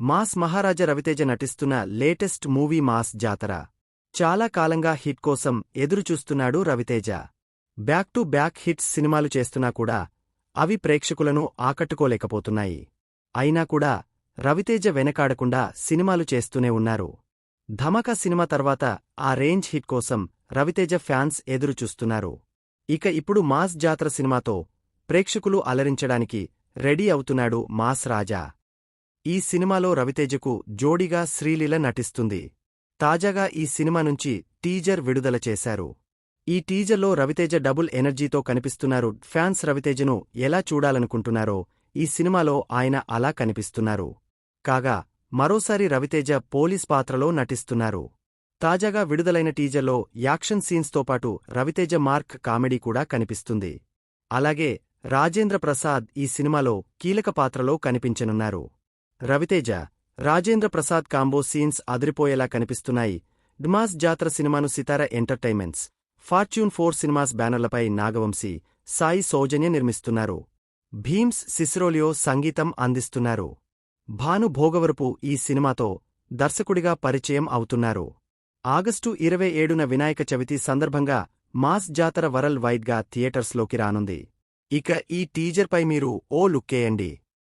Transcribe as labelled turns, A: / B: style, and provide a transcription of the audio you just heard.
A: Mass మహారాజా రవితేజ నటిస్తున్న latest movie mass జాతర. చాలా కాలంగా హిట్ కోసం ఎదురుచూస్తున్నాడు Raviteja. Back to back hits సినిమాలు చేస్తున్నా కూడా అవి ప్రేక్షకులను ఆకట్టుకోలేకపోతున్నాయి. అయినా కూడా రవితేజ వెనకాడకుండా సినిమాలు చేస్తూనే ఉన్నారు. ధమాకా సినిమా తర్వాత ఆ రేంజ్ హిట్ కోసం రవితేజ ఫ్యాన్స్ ఎదురుచూస్తున్నారు. ఇక ఇప్పుడు మాస్ జాతర సినిమాతో ప్రేక్షకులు అలరించడానికి రెడీ అవుతున్నాడు మాస్ రాజా. ఈ సినిమాలో రవితేజకు జోడీగా శ్రీలీల నటిస్తుంది. తాజాగా ఈ సినిమా నుంచి టీజర్ విడుదల చేశారు. ఈ టీజర్లో రవితేజ డబుల్ ఎనర్జీతో కనిపిస్తున్నారు. ఫ్యాన్స్ రవితేజను ఎలా చూడాలనుకుంటున్నారో ఈ సినిమాలో ఆయన అలా కనిపిస్తున్నారు. కాగా మరోసారి రవితేజ పోలీస్ పాత్రలో నటిస్తున్నారు. తాజాగా విడుదలైన టీజర్లో యాక్షన్ సీన్స్తో పాటు రవితేజ మార్క్ కామెడీ కూడా కనిపిస్తుంది. అలాగే రాజేంద్ర ప్రసాద్ ఈ సినిమాలో కీలక పాత్రలో కనిపించనున్నారు. రవితేజ, రాజేంద్ర ప్రసాద్ కాంబో సీన్స్ అదిరిపోయేలా కనిపిస్తున్నాయి. మాస్ జాతర సినిమాను సితార ఎంటర్టైన్మెంట్స్, ఫార్చ్యూన్ 4 సినిమాస్ బ్యానర్లపై నాగవంశీ, సాయి సౌజన్య నిర్మిస్తున్నారు. భీమ్స్ సిసిరోలియో సంగీతం అందిస్తున్నారు. భాను భోగవరపు ఈ సినిమాతో దర్శకుడిగా పరిచయం అవుతున్నారు. ఆగస్టు 27న వినాయక చవితి సందర్భంగా మాస్ జాతర వరల్డ్ వైడ్గా థియేటర్స్లోకి రానుంది. ఇక ఈ టీజర్పై మీరు ఓ లుక్కేయండి.